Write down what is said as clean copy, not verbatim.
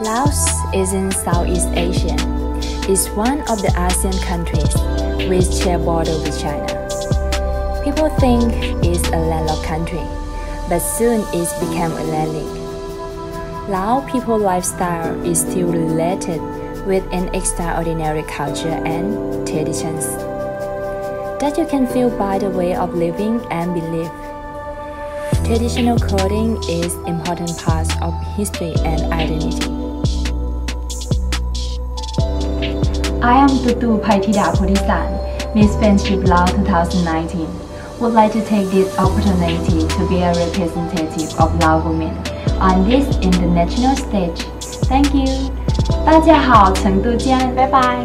Laos is in Southeast Asia. It's one of the ASEAN countries which share border with China. People think it's a landlocked country, but soon it's become a landlink. Lao people's lifestyle is still related with an extraordinary culture and traditions that you can feel by the way of living and belief. Traditional clothing is an important part of history and identity. I am Tutu Paitida Podisan, Miss Friendship Lao 2019. Would like to take this opportunity to be a representative of Lao women on this international stage. Thank you. 大家好，成都见，拜拜。